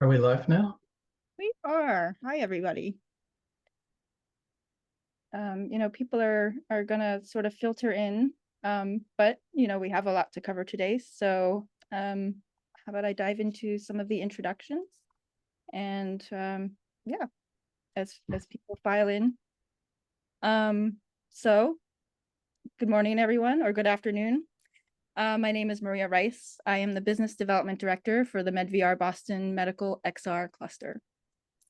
Are we live now? We are. Hi, everybody. People are gonna sort of filter in, but we have a lot to cover today. So how about I dive into some of the introductions and yeah, as people file in. So good morning, everyone, or good afternoon. My name is Maria Rice. I am the Business Development Director for the MedVR Boston Medical XR Cluster.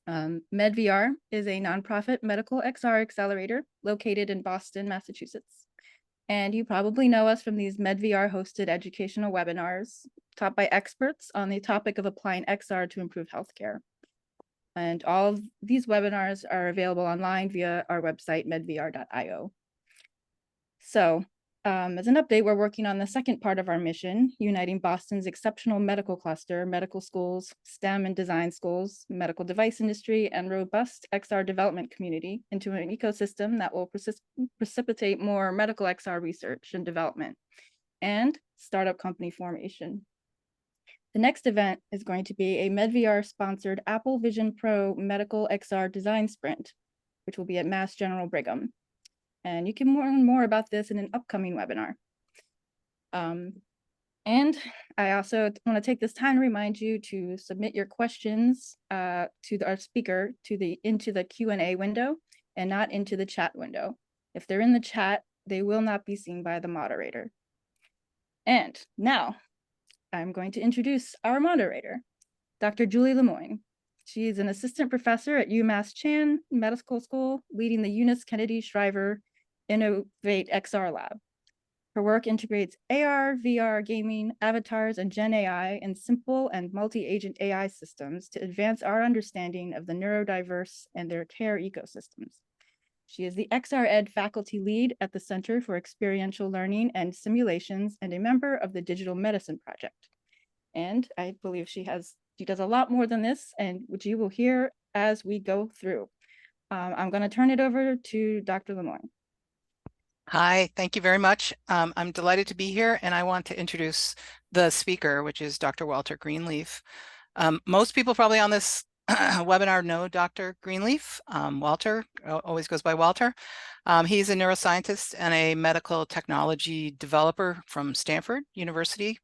MedVR is a nonprofit medical XR accelerator located in Boston, Massachusetts. And you probably know us from these MedVR hosted educational webinars taught by experts on the topic of applying XR to improve healthcare. And all of these webinars are available online via our website, medvr.io. So as an update, we're working on the second part of our mission, uniting Boston's exceptional medical cluster, medical schools, STEM and design schools, medical device industry, and robust XR development community into an ecosystem that will precipitate more medical XR research and development and startup company formation. The next event is going to be a MedVR-sponsored Apple Vision Pro Medical XR Design Sprint, which will be at Mass General Brigham. And you can learn more about this in an upcoming webinar. And I also want to take this time to remind you to submit your questions to our speaker into the Q&A window and not into the chat window. If they're in the chat, they will not be seen by the moderator. And now I'm going to introduce our moderator, Dr. Julie Lemoyne. She is an assistant professor at UMass Chan Medical School, leading the Eunice Kennedy Shriver Innovate XR Lab. Her work integrates AR, VR, gaming, avatars, and Gen AI in simple and multi-agent AI systems to advance our understanding of the neurodiverse and their care ecosystems. She is the XR Ed faculty lead at the Center for Experiential Learning and Simulations and a member of the Digital Medicine Project. And I believe she does a lot more than this, and which you will hear as we go through. I'm going to turn it over to Dr. Lemoyne. Hi, thank you very much. I'm delighted to be here, and I want to introduce the speaker, which is Dr. Walter Greenleaf. Most people probably on this webinar know Dr. Greenleaf. Walter always goes by Walter. He's a neuroscientist and a medical technology developer from Stanford University.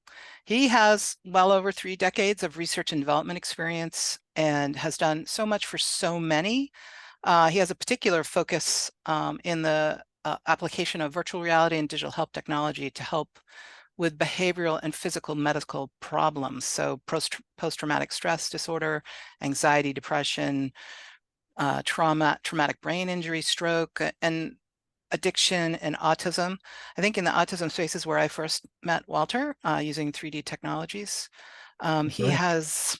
He has well over 3 decades of research and development experience and has done so much for so many. He has a particular focus in the application of virtual reality and digital health technology to help with behavioral and physical medical problems. So post-traumatic stress disorder, anxiety, depression, traumatic brain injury, stroke, and addiction and autism. I think in the autism space is where I first met Walter using 3D technologies. He has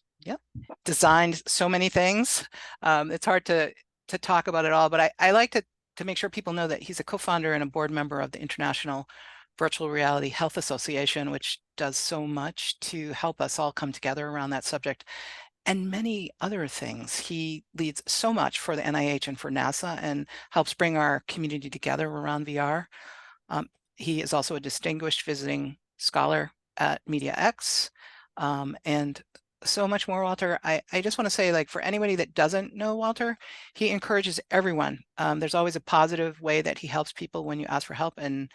designed so many things. It's hard to talk about it all, but I like to make sure people know that he's a co-founder and a board member of the International Virtual Reality Health Association, which does so much to help us all come together around that subject, and many other things. He leads so much for the NIH and for NASA and helps bring our community together around VR. He is also a distinguished visiting scholar at MediaX, and so much more. Walter, I just want to say, like, for anybody that doesn't know Walter, he encourages everyone. There's always a positive way that he helps people when you ask for help, and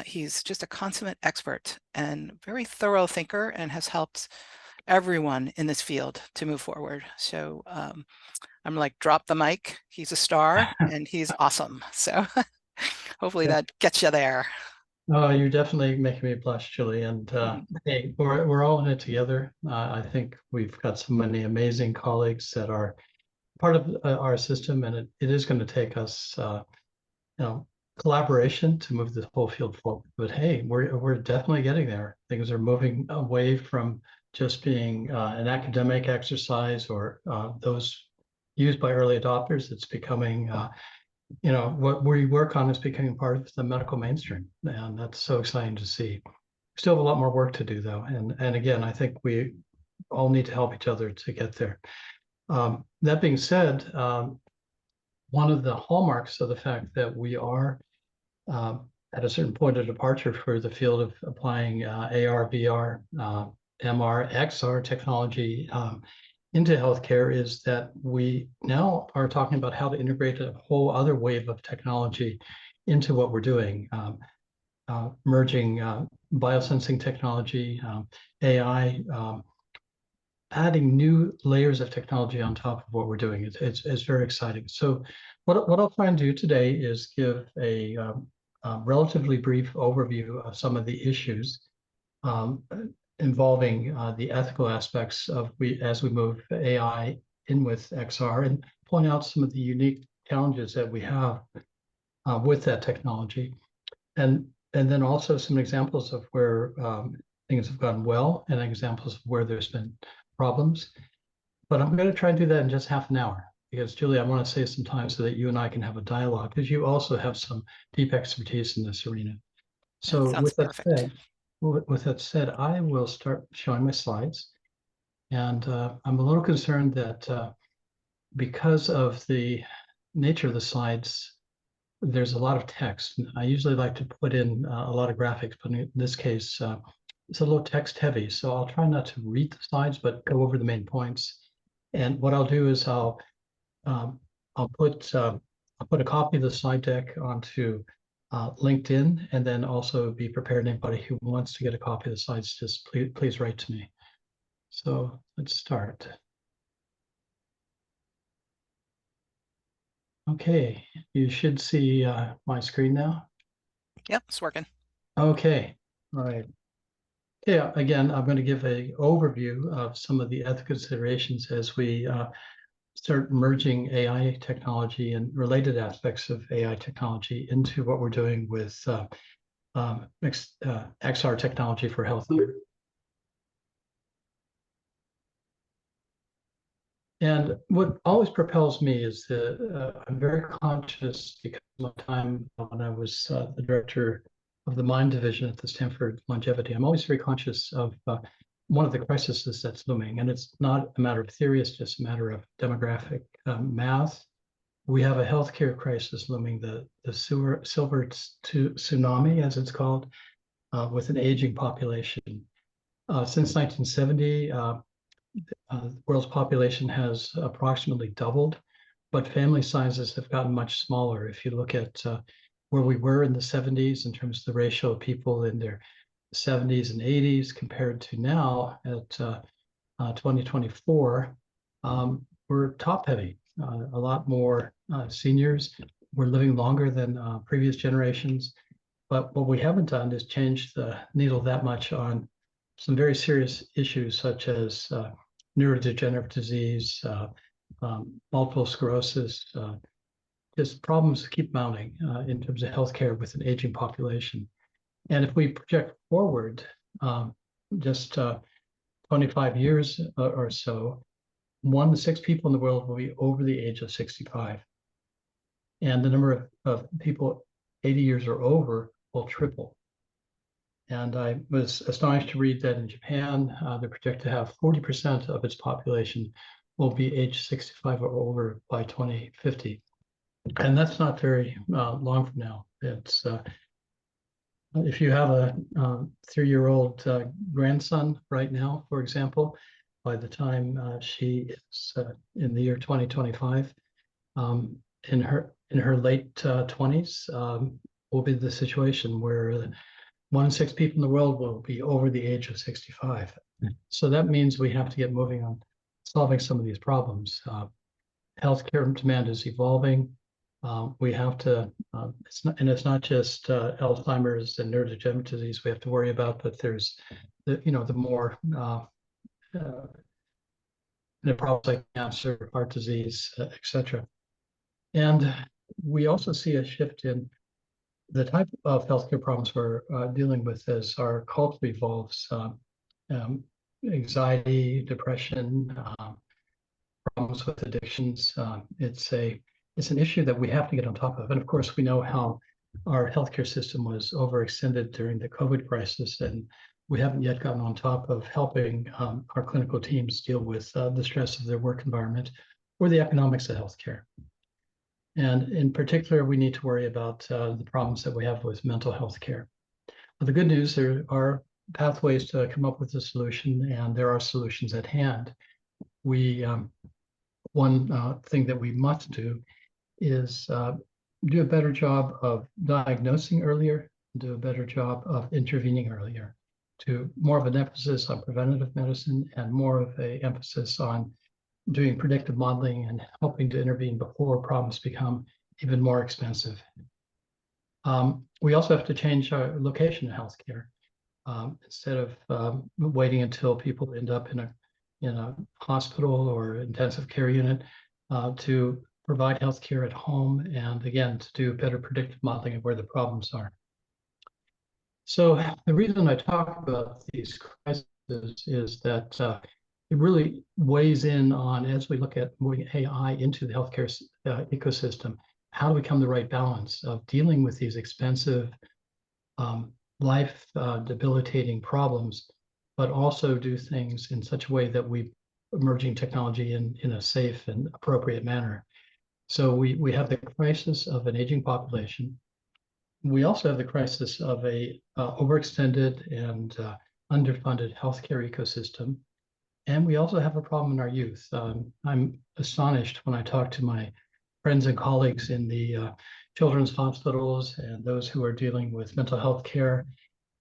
he's just a consummate expert and very thorough thinker and has helped everyone in this field to move forward. So I'm like, drop the mic. He's a star and he's awesome. So hopefully that gets you there. Oh, you're definitely making me blush, Julie. And hey, we're all in it together. I think we've got so many amazing colleagues that are part of our system, and it is going to take us, collaboration to move the whole field forward. But hey, we're definitely getting there. Things are moving away from just being an academic exercise or those used by early adopters. It's becoming what we work on is becoming part of the medical mainstream, and that's so exciting to see. Still have a lot more work to do, though, and again, I think we all need to help each other to get there. That being said, one of the hallmarks of the fact that we are at a certain point of departure for the field of applying AR, VR, MR, XR technology into healthcare is that we now are talking about how to integrate a whole other wave of technology into what we're doing, merging biosensing technology, AI, adding new layers of technology on top of what we're doing. It's very exciting. So what I'll try and do today is give a relatively brief overview of some of the issues involving the ethical aspects of as we move AI in with XR, and point out some of the unique challenges that we have with that technology, and then also some examples of where things have gone well and examples of where there's been problems. But I'm going to try and do that in just half an hour, because Julie, I want to save some time so that you and I can have a dialogue, because you also have some deep expertise in this arena. So That sounds perfect. With that said, I will start showing my slides. And I'm a little concerned that because of the nature of the slides, there's a lot of text. I usually like to put in a lot of graphics, but in this case, it's a little text heavy. So I'll try not to read the slides, but go over the main points. And what I'll do is I'll put a copy of the slide deck onto LinkedIn, and then also be prepared. Anybody who wants to get a copy of the slides, just please write to me. So let's start. Okay, you should see my screen now. Yep, it's working. Okay, all right. Yeah, again, I'm going to give an overview of some of the ethical considerations as we start merging AI technology and related aspects of AI technology into what we're doing with XR technology for healthcare. And what always propels me is I'm very conscious, because of my time when I was the director of the Mind Division at the Stanford Longevity, I'm always very conscious of one of the crises that's looming. And it's not a matter of theory, it's just a matter of demographic math. We have a healthcare crisis looming, the silver tsunami, as it's called, with an aging population. Since 1970, the world's population has approximately doubled, but family sizes have gotten much smaller. If you look at where we were in the 70s in terms of the ratio of people in their 70s and 80s compared to now at 2024, we're top heavy. A lot more seniors. We're living longer than previous generations. But what we haven't done is change the needle that much on some very serious issues, such as neurodegenerative disease, multiple sclerosis, just problems keep mounting in terms of healthcare with an aging population. And if we project forward just 25 years or so, 1 to 6 people in the world will be over the age of 65. And the number of people 80 years or over will triple. And I was astonished to read that in Japan, they project to have 40% of its population will be age 65 or older by 2050. And that's not very long from now. It's if you have a 3-year-old grandson right now, for example, by the time she is in the year 2025, in her late 20s, will be the situation where 1 in 6 people in the world will be over the age of 65. So that means we have to get moving on solving some of these problems. Healthcare demand is evolving. We have to, it's not just Alzheimer's and neurodegenerative disease we have to worry about, but there's the more the problems like cancer, heart disease, etc. And we also see a shift in the type of healthcare problems we're dealing with as our culture evolves. Anxiety, depression, problems with addictions. It's an issue that we have to get on top of. And of course, we know how our healthcare system was overextended during the COVID crisis, and we haven't yet gotten on top of helping our clinical teams deal with the stress of their work environment or the economics of healthcare. And in particular, we need to worry about the problems that we have with mental health care. But the good news, there are pathways to come up with a solution, and there are solutions at hand. one thing that we must do is do a better job of diagnosing earlier, do a better job of intervening earlier, to more of an emphasis on preventative medicine and more of an emphasis on doing predictive modeling and helping to intervene before problems become even more expensive. We also have to change our location of healthcare. Instead of waiting until people end up in a hospital or intensive care unit, to provide healthcare at home, and again, to do better predictive modeling of where the problems are. So the reason I talk about these crises is that it really weighs in on, as we look at moving AI into the healthcare ecosystem, how do we come to the right balance of dealing with these expensive, life debilitating problems, but also do things in such a way that we emerging technology in a safe and appropriate manner. So we have the crisis of an aging population. We also have the crisis of a overextended and underfunded healthcare ecosystem. And we also have a problem in our youth. I'm astonished when I talk to my friends and colleagues in the children's hospitals and those who are dealing with mental health care,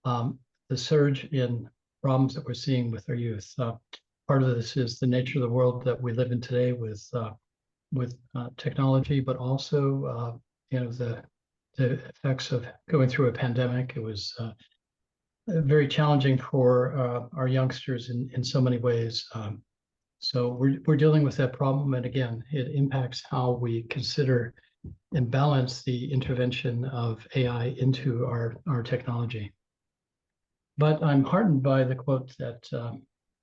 the surge in problems that we're seeing with our youth. Part of this is the nature of the world that we live in today with technology, but also the effects of going through a pandemic. It was very challenging for our youngsters in so many ways. So we're dealing with that problem, and again, it impacts how we consider and balance the intervention of AI into our technology. But I'm heartened by the quote that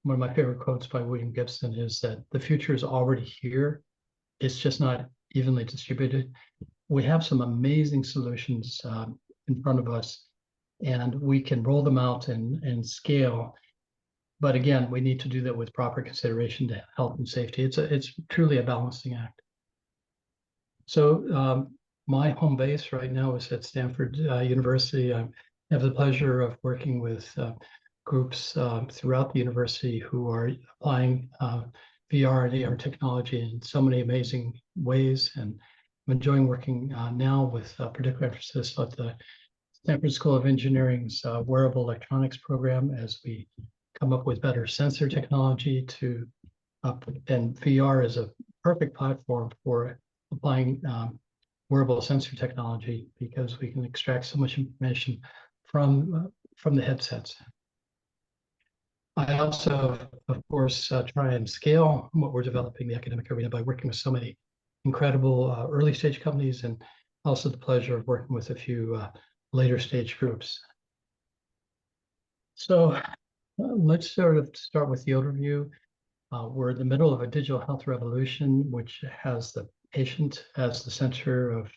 one of my favorite quotes by William Gibson is that the future is already here. It's just not evenly distributed. We have some amazing solutions in front of us, and we can roll them out and scale. But again, we need to do that with proper consideration to health and safety. It's truly a balancing act. So my home base right now is at Stanford University. I have the pleasure of working with groups throughout the university who are applying VR and AR technology in so many amazing ways. And I'm enjoying working now with particular emphasis at the Stanford School of Engineering's wearable electronics program as we come up with better sensor technology to, and VR is a perfect platform for applying wearable sensor technology because we can extract so much information from the headsets. I also, of course, try and scale what we're developing in the academic arena by working with so many incredible early stage companies, and also the pleasure of working with a few later stage groups. So let's sort of start with the overview. We're in the middle of a digital health revolution, which has the patient as the center of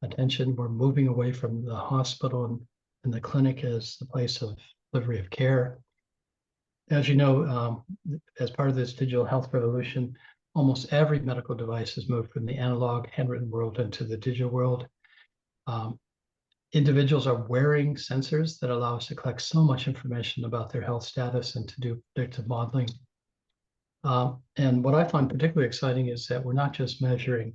attention. We're moving away from the hospital and the clinic as the place of delivery of care. As you know, as part of this digital health revolution, almost every medical device has moved from the analog handwritten world into the digital world. Individuals are wearing sensors that allow us to collect so much information about their health status and to do predictive modeling. And what I find particularly exciting is that we're not just measuring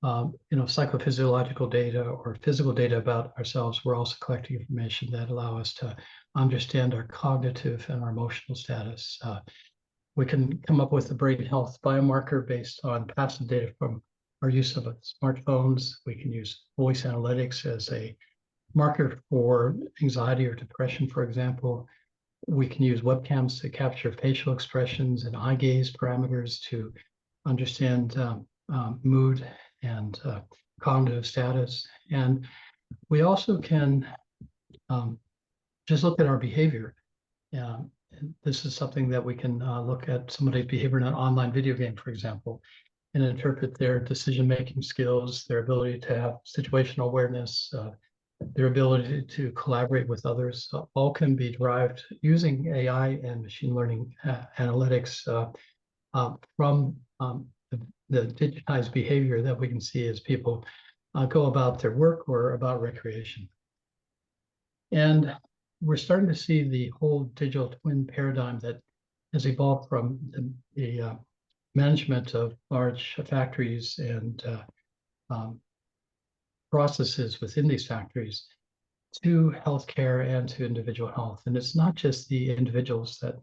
psychophysiological data or physical data about ourselves. We're also collecting information that allow us to understand our cognitive and our emotional status. We can come up with a brain health biomarker based on passive data from our use of smartphones. We can use voice analytics as a marker for anxiety or depression, for example. We can use webcams to capture facial expressions and eye gaze parameters to understand mood and cognitive status. And we also can just look at our behavior. This is something that we can look at somebody's behavior in an online video game, for example, and interpret their decision-making skills, their ability to have situational awareness, their ability to collaborate with others. All can be derived using AI and machine learning analytics from the digitized behavior that we can see as people go about their work or about recreation. And we're starting to see the whole digital twin paradigm that has evolved from the management of large factories and um, processes within these factories to healthcare and to individual health. And it's not just the individuals that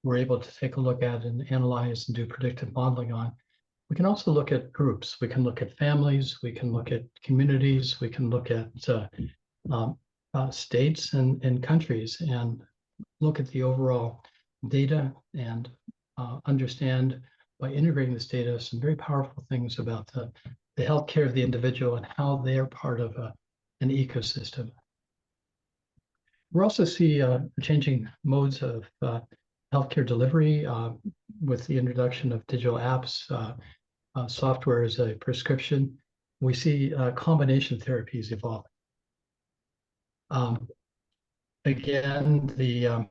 we're able to take a look at and analyze and do predictive modeling on. We can also look at groups. We can look at families. We can look at communities. We can look at states and countries and look at the overall data and understand by integrating this data some very powerful things about the healthcare of the individual and how they're part of an ecosystem. We also see changing modes of healthcare delivery with the introduction of digital apps, software as a prescription. We see combination therapies evolving. Again, the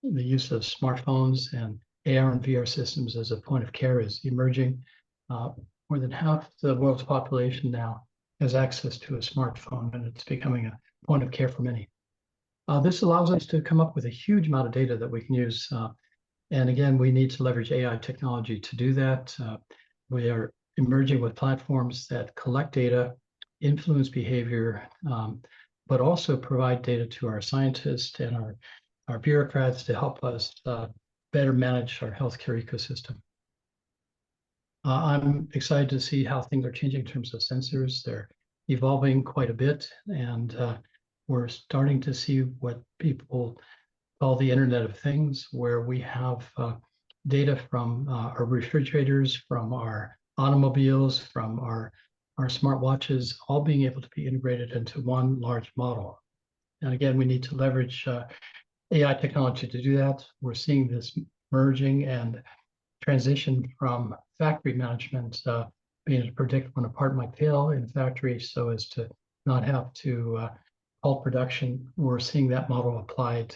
use of smartphones and AR and VR systems as a point of care is emerging. More than half the world's population now has access to a smartphone, and it's becoming a point of care for many. This allows us to come up with a huge amount of data that we can use. And again, we need to leverage AI technology to do that. We are emerging with platforms that collect data, influence behavior, but also provide data to our scientists and our bureaucrats to help us better manage our healthcare ecosystem. I'm excited to see how things are changing in terms of sensors. They're evolving quite a bit, and we're starting to see what people call the Internet of Things, where we have data from our refrigerators, from our automobiles, from our smartwatches, all being able to be integrated into one large model. And again, we need to leverage AI technology to do that. We're seeing this merging and transition from factory management, being able to predict when a part might fail in a factory so as to not have to halt production. We're seeing that model applied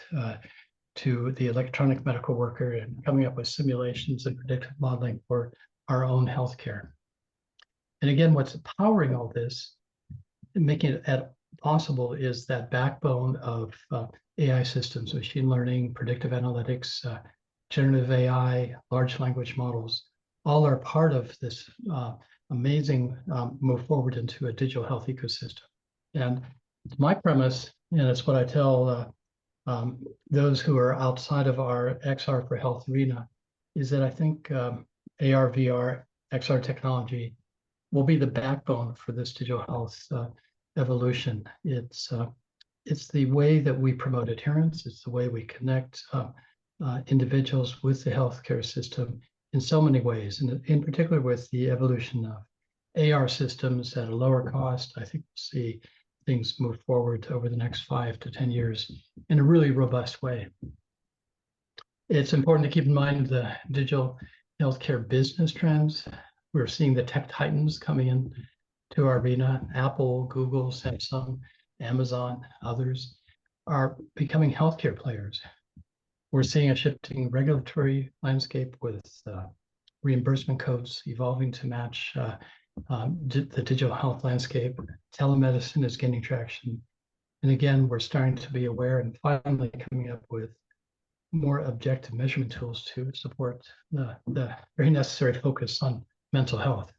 to the electronic medical worker and coming up with simulations and predictive modeling for our own healthcare. And again, what's powering all this and making it possible is that backbone of AI systems, machine learning, predictive analytics, generative AI, large language models, all are part of this amazing move forward into a digital health ecosystem. And it's my premise, and it's what I tell those who are outside of our XR for Health arena, is that I think AR, VR, XR technology will be the backbone for this digital health evolution. It's the way that we promote adherence. It's the way we connect individuals with the healthcare system in so many ways, and in particular with the evolution of AR systems at a lower cost. I think we'll see things move forward over the next 5 to 10 years in a really robust way. It's important to keep in mind the digital healthcare business trends. We're seeing the tech titans coming in to our arena. Apple, Google, Samsung, Amazon, others are becoming healthcare players. We're seeing a shifting regulatory landscape with reimbursement codes evolving to match the digital health landscape. Telemedicine is gaining traction. And again, we're starting to be aware and finally coming up with more objective measurement tools to support the very necessary focus on mental health.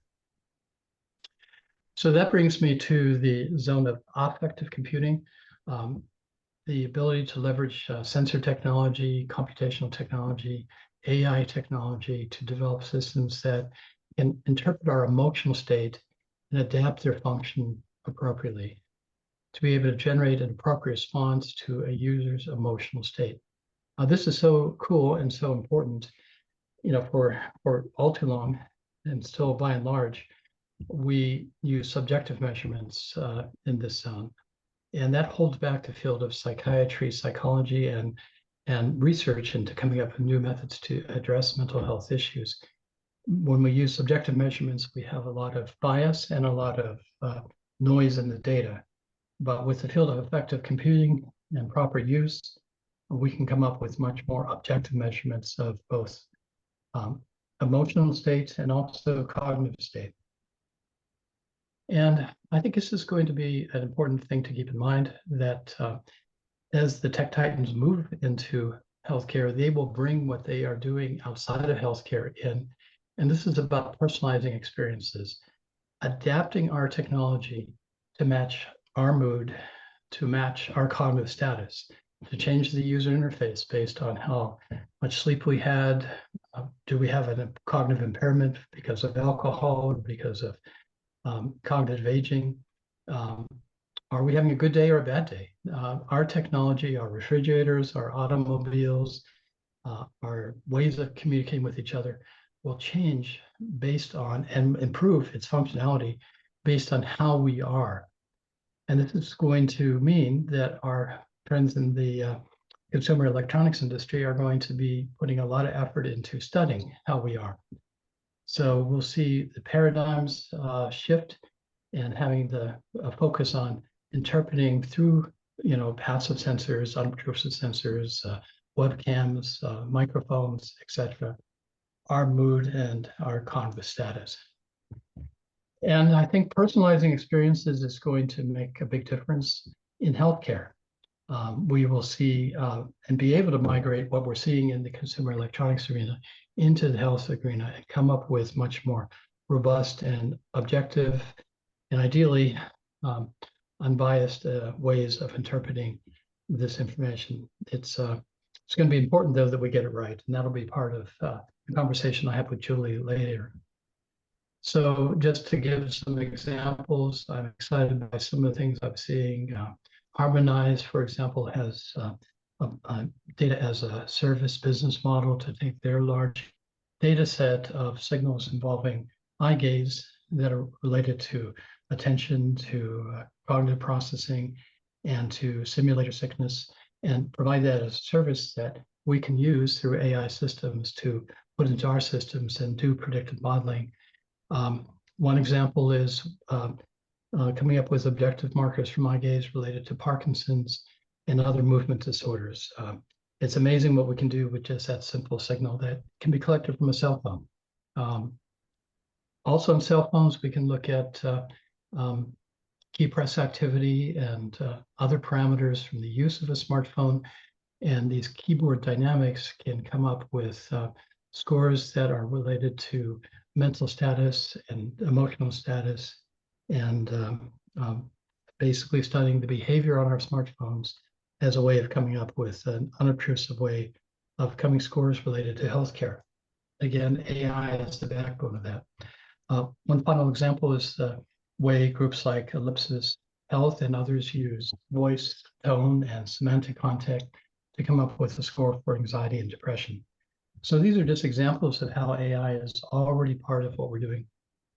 So that brings me to the zone of affective computing, the ability to leverage sensor technology, computational technology, AI technology to develop systems that can interpret our emotional state and adapt their function appropriately to be able to generate an appropriate response to a user's emotional state. This is so cool and so important, for all too long, and still by and large, we use subjective measurements in this zone. And that holds back the field of psychiatry, psychology, and research into coming up with new methods to address mental health issues. When we use subjective measurements, we have a lot of bias and a lot of noise in the data. But with the field of affective computing and proper use, we can come up with much more objective measurements of both emotional states and also cognitive state. And I think this is going to be an important thing to keep in mind, that as the tech titans move into healthcare, they will bring what they are doing outside of healthcare in And this is about personalizing experiences, adapting our technology to match our mood, to match our cognitive status, to change the user interface based on how much sleep we had. Do we have a cognitive impairment because of alcohol or because of cognitive aging? Are we having a good day or a bad day? Our technology, our refrigerators, our automobiles, our ways of communicating with each other will change based on and improve its functionality based on how we are. And this is going to mean that our friends in the consumer electronics industry are going to be putting a lot of effort into studying how we are. So we'll see the paradigms shift and having the focus on interpreting through, passive sensors, unobtrusive sensors, webcams, microphones, etc., our mood and our cognitive status. And I think personalizing experiences is going to make a big difference in healthcare. We will see and be able to migrate what we're seeing in the consumer electronics arena into the health arena and come up with much more robust and objective and ideally unbiased ways of interpreting this information. It's going to be important, though, that we get it right, and that'll be part of the conversation I have with Julie later. So just to give some examples, I'm excited by some of the things I'm seeing. Harmonize, for example, has a data as a service business model to take their large data set of signals involving eye gaze that are related to attention, to cognitive processing, and to simulator sickness, and provide that as a service that we can use through AI systems to put into our systems and do predictive modeling. One example is coming up with objective markers from eye gaze related to Parkinson's and other movement disorders. It's amazing what we can do with just that simple signal that can be collected from a cell phone. Also on cell phones, we can look at key press activity and other parameters from the use of a smartphone. And these keyboard dynamics can come up with scores that are related to mental status and emotional status, and basically studying the behavior on our smartphones as a way of coming up with an unobtrusive way of coming scores related to healthcare. Again, AI is the backbone of that. One final example is the way groups like Ellipsis Health and others use voice, tone, and semantic content to come up with a score for anxiety and depression. So these are just examples of how AI is already part of what we're doing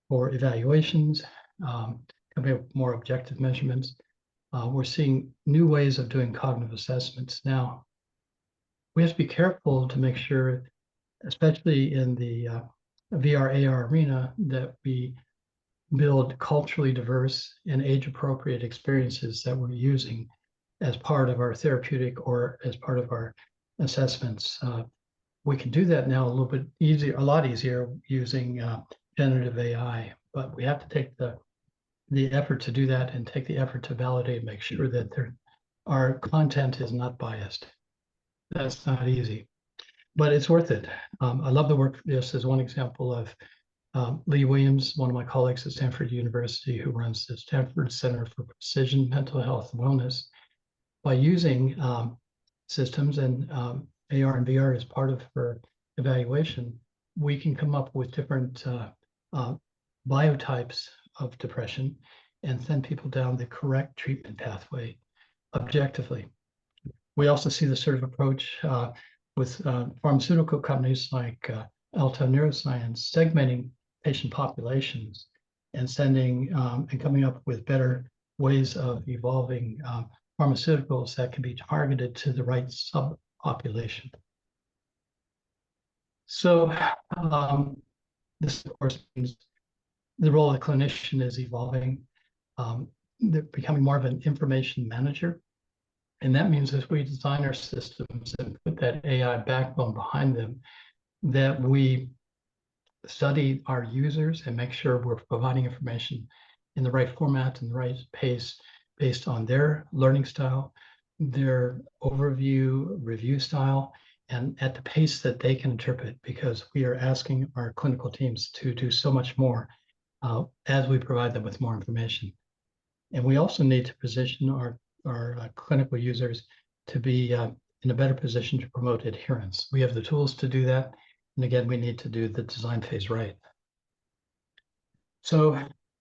for evaluations, coming up with more objective measurements. We're seeing new ways of doing cognitive assessments. Now, we have to be careful to make sure, especially in the VR AR arena, that we build culturally diverse and age-appropriate experiences that we're using as part of our therapeutic or as part of our assessments. We can do that now a little bit easier, a lot easier using generative AI, but we have to take the effort to do that and take the effort to validate and make sure that our content is not biased. That's not easy, but it's worth it. I love the work. This is one example of Lee Williams, one of my colleagues at Stanford University, who runs the Stanford Center for Precision Mental Health and Wellness. By using systems and AR and VR as part of her evaluation, we can come up with different biotypes of depression and send people down the correct treatment pathway objectively. We also see the sort of approach with pharmaceutical companies like Alta Neuroscience, segmenting patient populations and sending and coming up with better ways of evolving pharmaceuticals that can be targeted to the right subpopulation. So this, of course, means the role of the clinician is evolving. They're becoming more of an information manager. And that means as we design our systems and put that AI backbone behind them, that we study our users and make sure we're providing information in the right format and the right pace based on their learning style, their overview review style, and at the pace that they can interpret, because we are asking our clinical teams to do so much more as we provide them with more information. And we also need to position our clinical users to be in a better position to promote adherence. We have the tools to do that. And again, we need to do the design phase right. So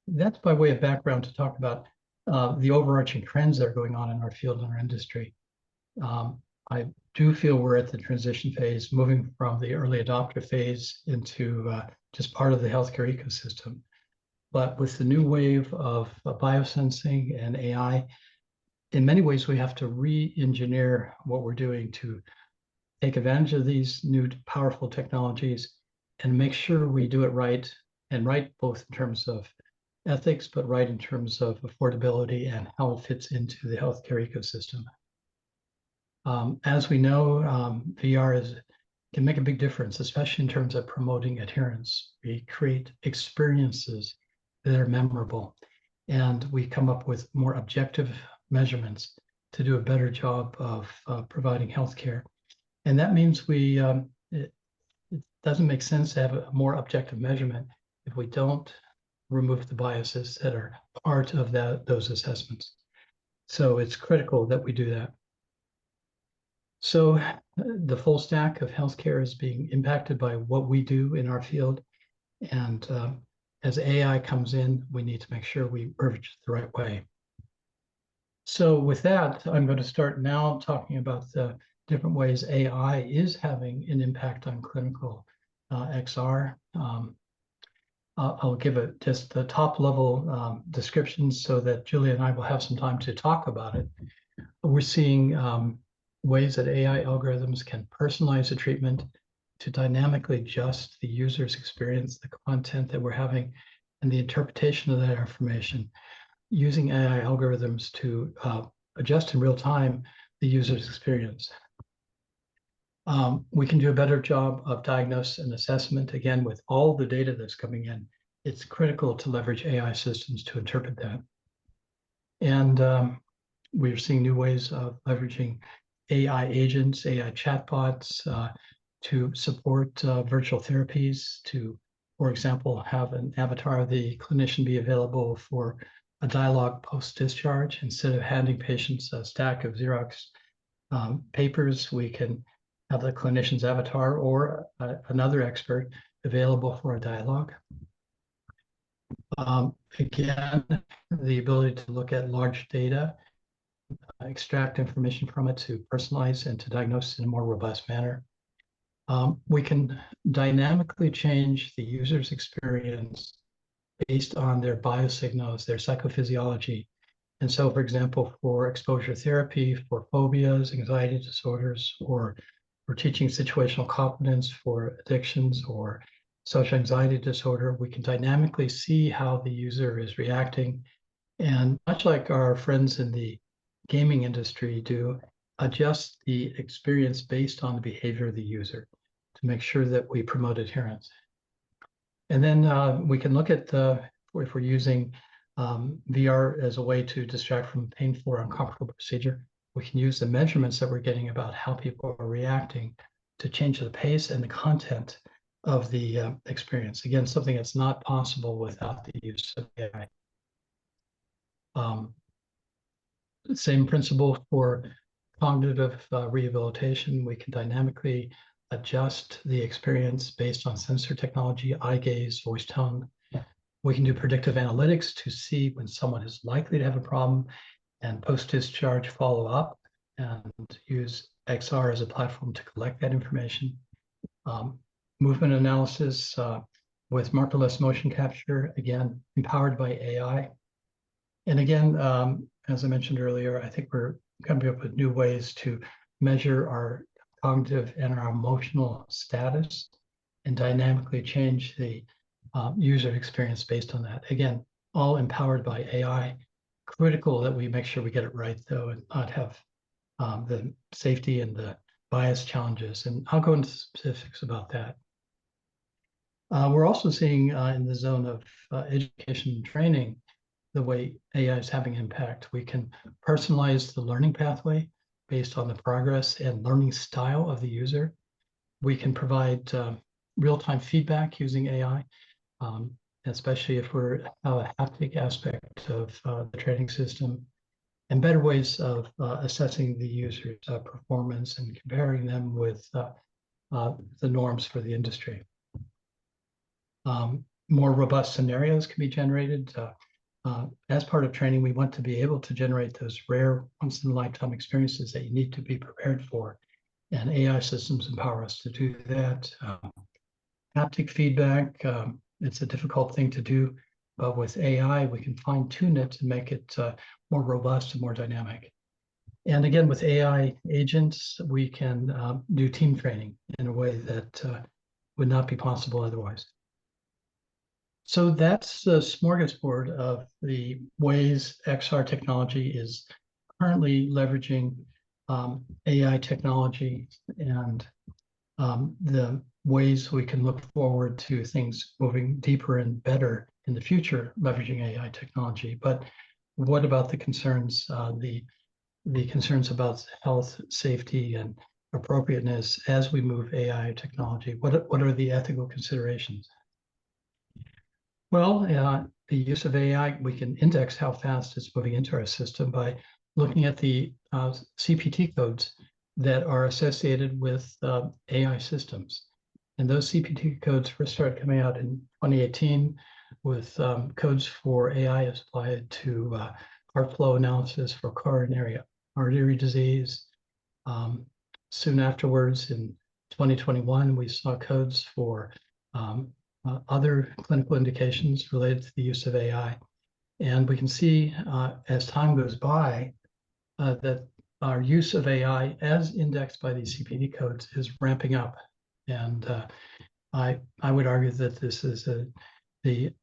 that's by way of background to talk about the overarching trends that are going on in our field and our industry. I do feel we're at the transition phase, moving from the early adopter phase into just part of the healthcare ecosystem. But with the new wave of biosensing and AI, in many ways, we have to re-engineer what we're doing to take advantage of these new powerful technologies and make sure we do it right, and right both in terms of ethics, but right in terms of affordability and how it fits into the healthcare ecosystem. As we know, VR can make a big difference, especially in terms of promoting adherence. We create experiences that are memorable, and we come up with more objective measurements to do a better job of providing healthcare. And that means it doesn't make sense to have a more objective measurement if we don't remove the biases that are part of those assessments. So it's critical that we do that. So the full stack of healthcare is being impacted by what we do in our field. And as AI comes in, we need to make sure we merge the right way. So with that, I'm going to start now talking about the different ways AI is having an impact on clinical XR. I'll give just the top level descriptions so that Julia and I will have some time to talk about it. We're seeing ways that AI algorithms can personalize the treatment to dynamically adjust the user's experience, the content that we're having, and the interpretation of that information, using AI algorithms to adjust in real time the user's experience. We can do a better job of diagnosis and assessment. Again, with all the data that's coming in, it's critical to leverage AI systems to interpret that. And we're seeing new ways of leveraging AI agents, AI chatbots to support virtual therapies, to, for example, have an avatar of the clinician be available for a dialogue post-discharge. Instead of handing patients a stack of Xerox papers, we can have the clinician's avatar or another expert available for a dialogue. Again, the ability to look at large data, extract information from it to personalize and to diagnose in a more robust manner. We can dynamically change the user's experience based on their biosignals, their psychophysiology. And so, for example, for exposure therapy, for phobias, anxiety disorders, or for teaching situational competence for addictions or social anxiety disorder, we can dynamically see how the user is reacting. And much like our friends in the gaming industry do, adjust the experience based on the behavior of the user to make sure that we promote adherence. And then we can look at if we're using VR as a way to distract from painful or uncomfortable procedure, we can use the measurements that we're getting about how people are reacting to change the pace and the content of the experience. Again, something that's not possible without the use of AI. Same principle for cognitive rehabilitation. We can dynamically adjust the experience based on sensor technology, eye gaze, voice tone. We can do predictive analytics to see when someone is likely to have a problem and post-discharge follow up, and use XR as a platform to collect that information. Movement analysis with markerless motion capture, again, empowered by AI. And again, as I mentioned earlier, I think we're coming up with new ways to measure our cognitive and our emotional status and dynamically change the user experience based on that. Again, all empowered by AI. Critical that we make sure we get it right, though, and not have the safety and the bias challenges. And I'll go into specifics about that. We're also seeing in the zone of education and training, the way AI is having impact. We can personalize the learning pathway based on the progress and learning style of the user. We can provide real-time feedback using AI, especially if we're a haptic aspect of the training system, and better ways of assessing the user's performance and comparing them with the norms for the industry. More robust scenarios can be generated. As part of training, we want to be able to generate those rare once-in-a-lifetime experiences that you need to be prepared for. And AI systems empower us to do that. Haptic feedback, it's a difficult thing to do, but with AI, we can fine-tune it and make it more robust and more dynamic. And again, with AI agents, we can do team training in a way that would not be possible otherwise. So that's the smorgasbord of the ways XR technology is currently leveraging AI technology and the ways we can look forward to things moving deeper and better in the future, leveraging AI technology. But what about the concerns, the concerns about health, safety, and appropriateness as we move AI technology? What are the ethical considerations? Well, the use of AI, we can index how fast it's moving into our system by looking at the CPT codes that are associated with AI systems. And those CPT codes first started coming out in 2018 with codes for AI applied to heart flow analysis for coronary artery disease. Soon afterwards, in 2021, we saw codes for other clinical indications related to the use of AI. And we can see as time goes by that our use of AI as indexed by these CPT codes is ramping up. And I would argue that this is an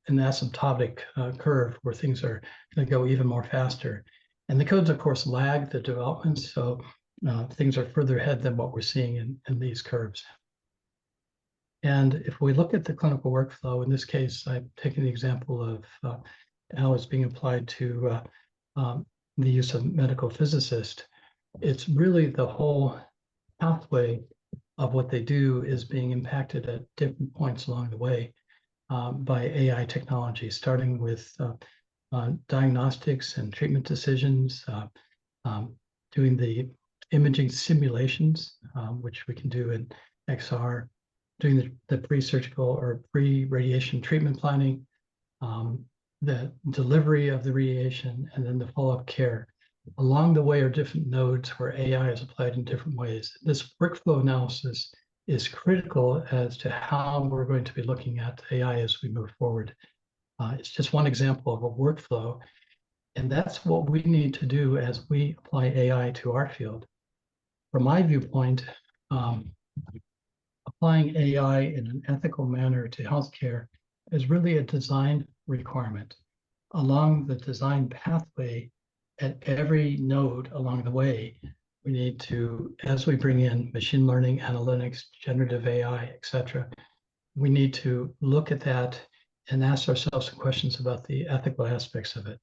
asymptotic curve where things are going to go even more faster. And the codes, of course, lag the development. So things are further ahead than what we're seeing in these curves. And if we look at the clinical workflow, in this case, I've taken the example of how it's being applied to the use of medical physicists. It's really the whole pathway of what they do is being impacted at different points along the way by AI technology, starting with diagnostics and treatment decisions, doing the imaging simulations, which we can do in XR, doing the pre-surgical or pre-radiation treatment planning, the delivery of the radiation, and then the follow-up care. Along the way are different nodes where AI is applied in different ways. This workflow analysis is critical as to how we're going to be looking at AI as we move forward. It's just one example of a workflow, and that's what we need to do as we apply AI to our field. From my viewpoint, applying AI in an ethical manner to healthcare is really a design requirement. Along the design pathway, at every node along the way, we need to, as we bring in machine learning, analytics, generative AI, et cetera, we need to look at that and ask ourselves some questions about the ethical aspects of it.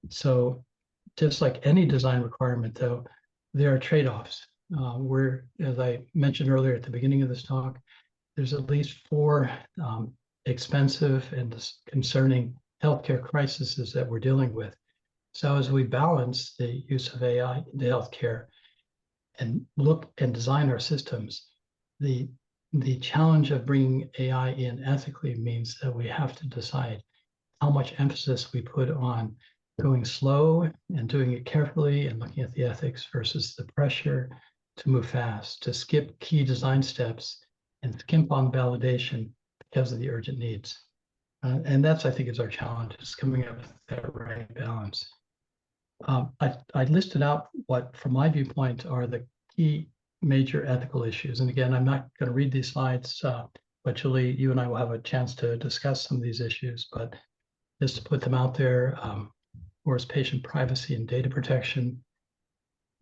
So just like any design requirement, though, there are trade-offs. As I mentioned earlier at the beginning of this talk, there's at least 4 expensive and concerning healthcare crises that we're dealing with. So as we balance the use of AI in healthcare and look and design our systems, the challenge of bringing AI in ethically means that we have to decide how much emphasis we put on going slow and doing it carefully and looking at the ethics versus the pressure to move fast, to skip key design steps and skimp on validation because of the urgent needs. And that's, I think, is our challenge, is coming up with that right balance. I listed out what, from my viewpoint, are the key major ethical issues. And again, I'm not going to read these slides, but Julie, you and I will have a chance to discuss some of these issues. But just to put them out there, of course, patient privacy and data protection,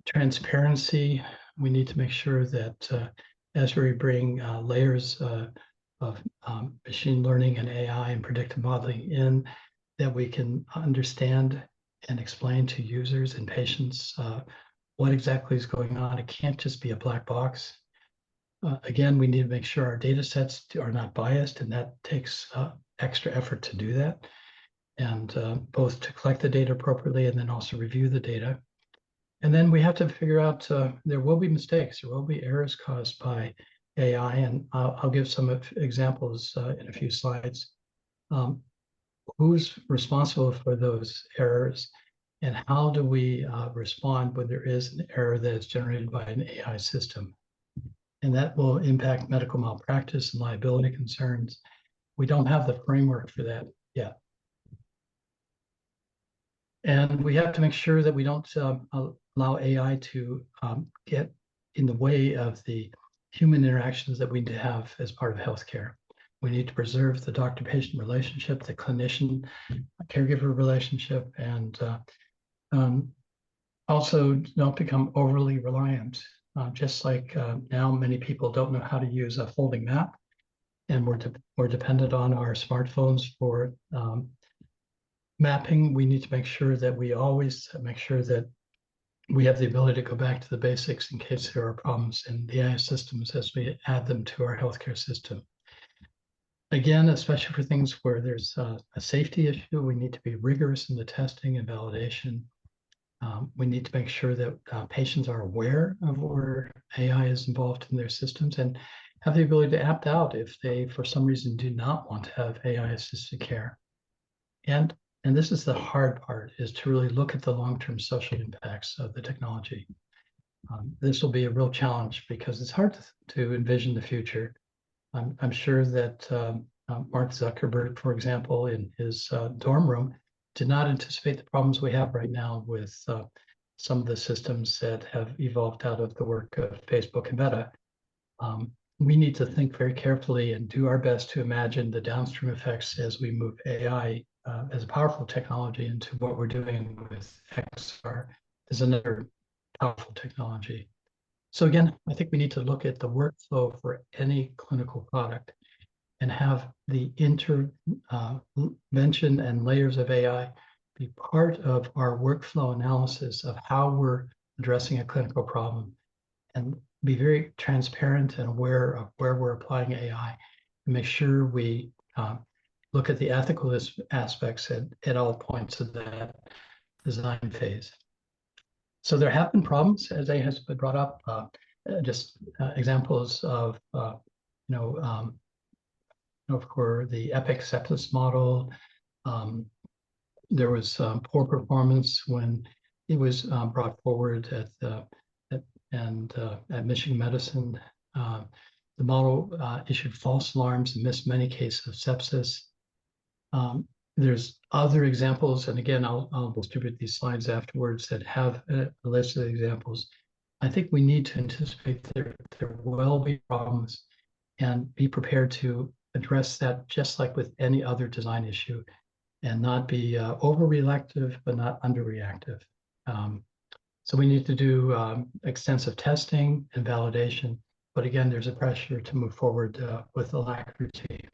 transparency. We need to make sure that as we bring layers of machine learning and AI and predictive modeling in, that we can understand and explain to users and patients what exactly is going on. It can't just be a black box. Again, we need to make sure our data sets are not biased, and that takes extra effort to do that. And both to collect the data appropriately and then also review the data. And then we have to figure out there will be mistakes, there will be errors caused by AI, and I'll give some examples in a few slides. Who's responsible for those errors, and how do we respond when there is an error that is generated by an AI system? And that will impact medical malpractice and liability concerns. We don't have the framework for that yet. And we have to make sure that we don't allow AI to get in the way of the human interactions that we need to have as part of healthcare. We need to preserve the doctor-patient relationship, the clinician-caregiver relationship, and also don't become overly reliant. Just like now many people don't know how to use a folding map, and we're dependent on our smartphones for mapping. We need to make sure that we always make sure that we have the ability to go back to the basics in case there are problems in the AI systems as we add them to our healthcare system. Again, especially for things where there's a safety issue, we need to be rigorous in the testing and validation. We need to make sure that patients are aware of where AI is involved in their systems and have the ability to opt out if they, for some reason, do not want to have AI-assisted care. And this is the hard part, is to really look at the long-term social impacts of the technology. This will be a real challenge because it's hard to envision the future. I'm sure that Mark Zuckerberg, for example, in his dorm room, did not anticipate the problems we have right now with some of the systems that have evolved out of the work of Facebook and Meta. We need to think very carefully and do our best to imagine the downstream effects as we move AI as a powerful technology into what we're doing with XR as another powerful technology. So again, I think we need to look at the workflow for any clinical product and have the intervention and layers of AI be part of our workflow analysis of how we're addressing a clinical problem, and be very transparent and aware of where we're applying AI, and make sure we look at the ethical aspects at all points of that design phase. So there have been problems, as has been brought up, just examples of, for the Epic sepsis model. There was poor performance when it was brought forward at Michigan Medicine. The model issued false alarms and missed many cases of sepsis. There's other examples, and again, I'll distribute these slides afterwards that have a list of examples. I think we need to anticipate there will be problems and be prepared to address that just like with any other design issue, and not be over-reactive but not under-reactive. So we need to do extensive testing and validation, but again, there's a pressure to move forward with alacrity.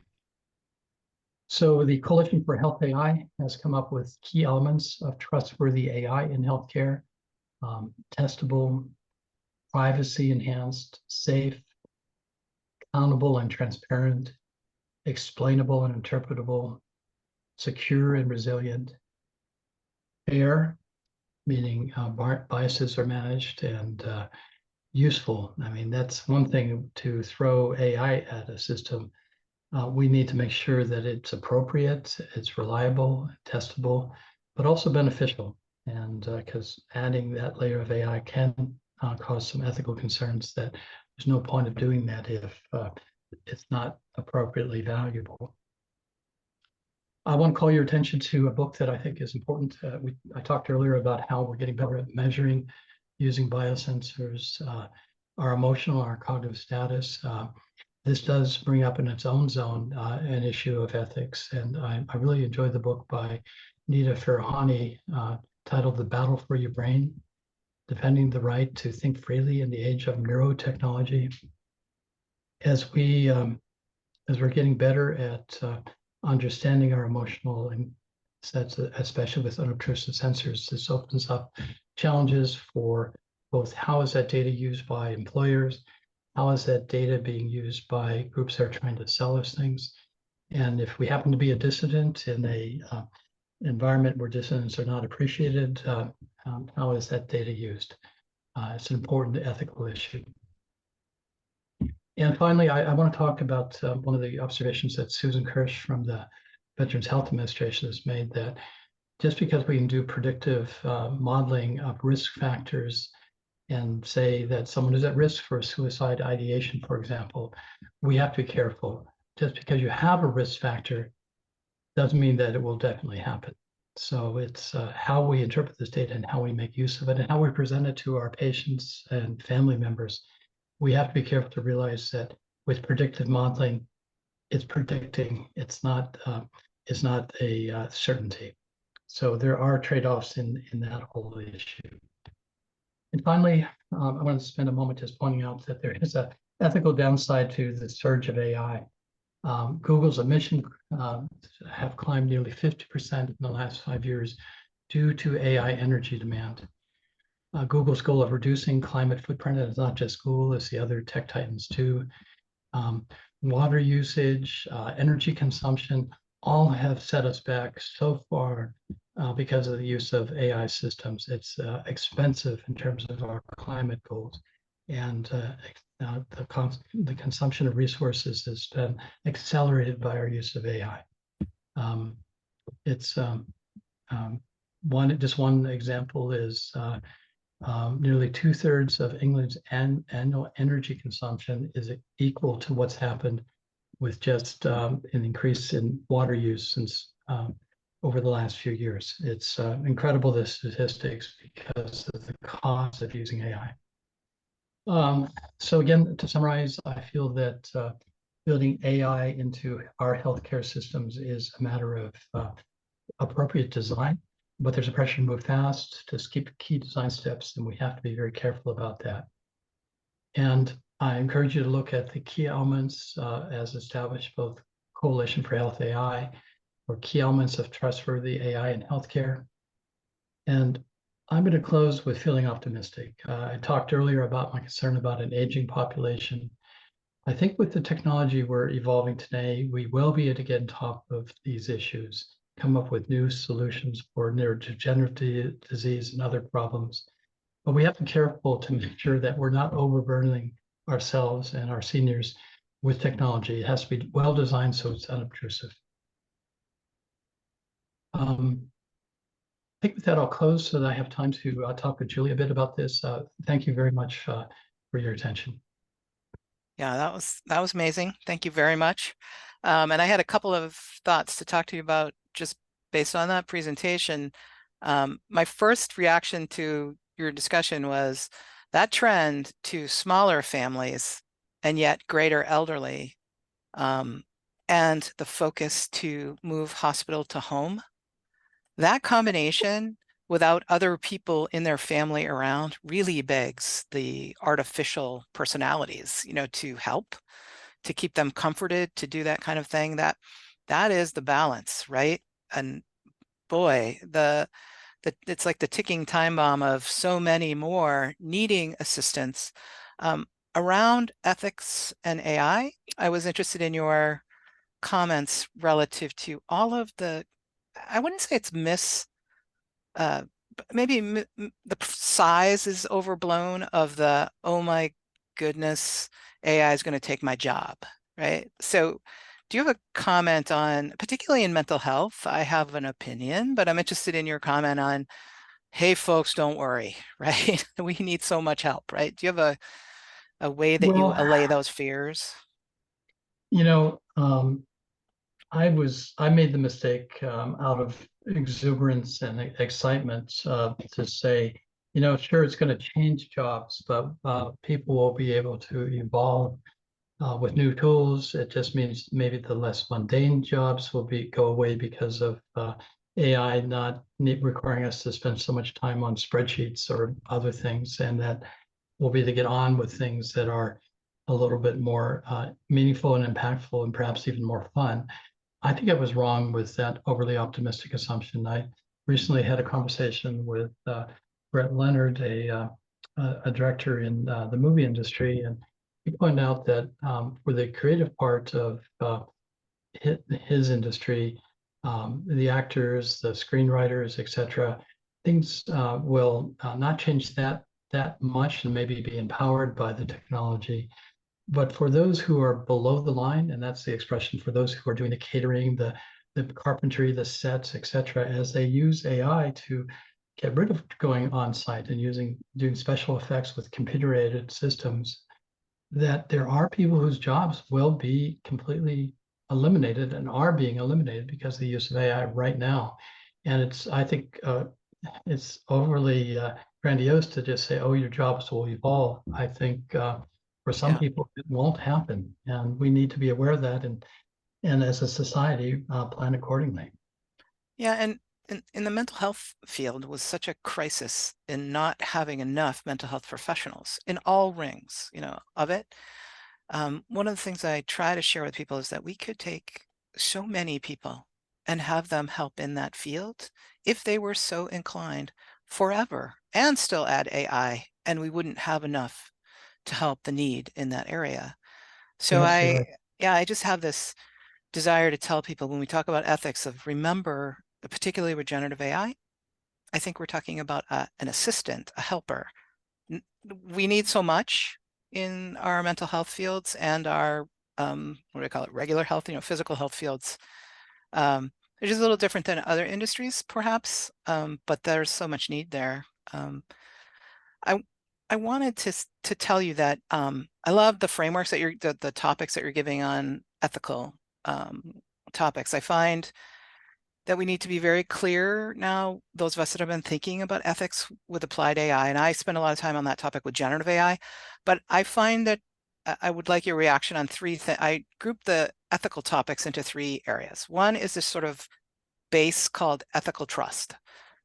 So the Coalition for Health AI has come up with key elements of trustworthy AI in healthcare: testable, privacy-enhanced, safe, accountable and transparent, explainable and interpretable, secure and resilient, fair, meaning biases are managed, and useful. I mean, that's one thing to throw AI at a system. We need to make sure that it's appropriate, it's reliable, testable, but also beneficial. And because adding that layer of AI can cause some ethical concerns that there's no point of doing that if it's not appropriately valuable. I want to call your attention to a book that I think is important. I talked earlier about how we're getting better at measuring using biosensors, our emotional, our cognitive status. This does bring up in its own zone an issue of ethics. And I really enjoyed the book by Nita Farahani titled The Battle for Your Brain, Defending the Right to Think Freely in the Age of Neurotechnology. As we're getting better at understanding our emotional sets, especially with unobtrusive sensors, this opens up challenges for both how is that data used by employers, how is that data being used by groups that are trying to sell us things, and if we happen to be a dissident in a environment where dissidents are not appreciated, how is that data used? It's an important ethical issue. And finally, I want to talk about one of the observations that Susan Kirsch from the Veterans Health Administration has made, that just because we can do predictive modeling of risk factors and say that someone is at risk for suicide ideation, for example, we have to be careful. Just because you have a risk factor doesn't mean that it will definitely happen. So it's how we interpret this data and how we make use of it and how we present it to our patients and family members. We have to be careful to realize that with predictive modeling, it's predicting, it's not a certainty. So there are trade-offs in that whole issue. And finally, I want to spend a moment just pointing out that there is an ethical downside to the surge of AI. Google's emissions have climbed nearly 50% in the last 5 years due to AI energy demand. Google's goal of reducing climate footprint, and it's not just Google, it's the other tech titans too. Water usage, energy consumption, all have set us back so far because of the use of AI systems. It's expensive in terms of our climate goals, and the consumption of resources has been accelerated by our use of AI. It's just one example is nearly 2/3 of England's annual energy consumption is equal to what's happened with just an increase in water use since over the last few years. It's incredible, the statistics, because of the cost of using AI. So again, to summarize, I feel that building AI into our healthcare systems is a matter of appropriate design, but there's a pressure to move fast, to skip key design steps, and we have to be very careful about that. And I encourage you to look at the key elements as established, both Coalition for Health AI, or key elements of trustworthy AI in healthcare. And I'm going to close with feeling optimistic. I talked earlier about my concern about an aging population. I think with the technology we're evolving today, we will be able to get on top of these issues, come up with new solutions for neurodegenerative disease and other problems. But we have to be careful to make sure that we're not overburdening ourselves and our seniors with technology. It has to be well designed so it's unobtrusive. I think with that, I'll close so that I have time to talk with Julie a bit about this. Thank you very much for your attention. Yeah, that was amazing. Thank you very much. And I had a couple of thoughts to talk to you about just based on that presentation. My first reaction to your discussion was that trend to smaller families and yet greater elderly, and the focus to move hospital to home. That combination, without other people in their family around, really begs the artificial personalities, to help, to keep them comforted, to do that kind of thing. That is the balance, right? And boy, it's like the ticking time bomb of so many more needing assistance. Around ethics and AI, I was interested in your comments relative to all of the, I wouldn't say it's maybe the size is overblown of the, oh my goodness, AI is going to take my job, right? So do you have a comment on, particularly in mental health? I have an opinion, but I'm interested in your comment on, hey folks, don't worry, right? We need so much help, right? Do you have a way that you allay those fears? I made the mistake out of exuberance and excitement to say, sure, it's going to change jobs, but people will be able to evolve with new tools. It just means maybe the less mundane jobs will go away because of AI not requiring us to spend so much time on spreadsheets or other things, and that we'll be able to get on with things that are a little bit more meaningful and impactful and perhaps even more fun. I think I was wrong with that overly optimistic assumption. I recently had a conversation with Brett Leonard, a a director in the movie industry, and he pointed out that for the creative part of his industry, the actors, the screenwriters, etc., things will not change that much and maybe be empowered by the technology. But for those who are below the line, and that's the expression for those who are doing the catering, the carpentry, the sets, etc., as they use AI to get rid of going on site and doing special effects with computer-aided systems, that there are people whose jobs will be completely eliminated and are being eliminated because of the use of AI right now. And I think it's overly grandiose to just say, oh, your jobs will evolve. I think for some Yeah. people, it won't happen. And we need to be aware of that and as a society, plan accordingly. Yeah, and in the mental health field was such a crisis in not having enough mental health professionals in all rings, of it. One of the things I try to share with people is that we could take so many people and have them help in that field if they were so inclined forever and still add AI, and we wouldn't have enough to help the need in that area. So I just have this desire to tell people when we talk about ethics of remember, particularly with generative AI, I think we're talking about an assistant, a helper. We need so much in our mental health fields and our, what do we call it, regular health, physical health fields. It's just a little different than other industries, perhaps, but there's so much need there. I wanted to tell you that I love the frameworks that the topics that you're giving on ethical topics. I find that we need to be very clear now, those of us that have been thinking about ethics with applied AI, and I spend a lot of time on that topic with generative AI, but I find that I would like your reaction on three things. I group the ethical topics into three areas. One is this sort of base called ethical trust,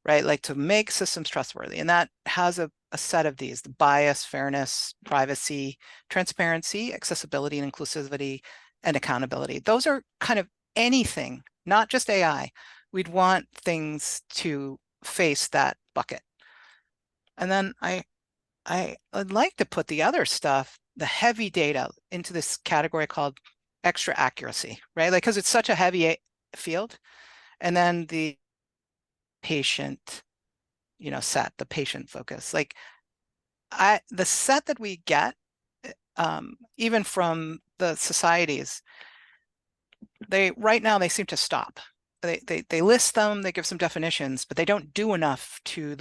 right? Like to make systems trustworthy. And that has a set of these: the bias, fairness, privacy, transparency, accessibility and inclusivity, and accountability. Those are kind of anything, not just AI. We'd want things to face that bucket. And then I'd like to put the other stuff, the heavy data, into this category called extra accuracy, right? Like, because it's such a heavy field. And then the patient, set, the patient focus. Like the set that we get, even from the societies, right now they seem to stop. They list them, they give some definitions, but they don't do enough to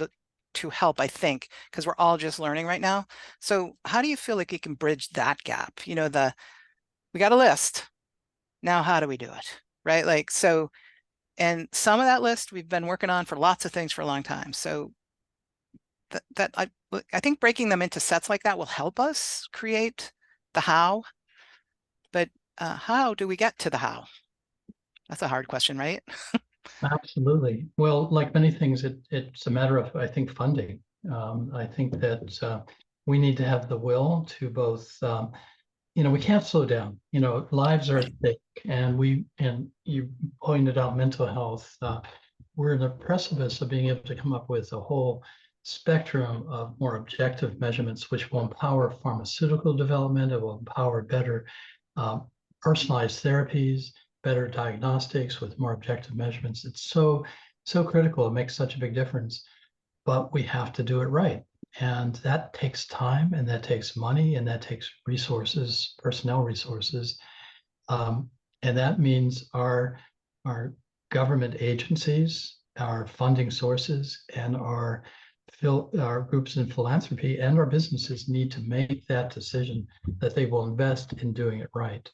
help, I think, because we're all just learning right now. So how do you feel like you can bridge that gap? We got a list. Now how do we do it? Right? Like, so, and some of that list we've been working on for lots of things for a long time. So I think breaking them into sets like that will help us create the how. But how do we get to the how? That's a hard question, right? Absolutely. Well, like many things, it's a matter of, I think, funding. I think that we need to have the will to both, we can't slow down. Lives are thick, and you pointed out mental health. We're in the precipice of being able to come up with a whole spectrum of more objective measurements, which will empower pharmaceutical development. It will empower better personalized therapies, better diagnostics with more objective measurements. It's so critical. It makes such a big difference, but we have to do it right. And that takes time, and that takes money, and that takes resources, personnel resources. And that means our government agencies, our funding sources, and our groups in philanthropy and our businesses need to make that decision that they will invest in doing it right.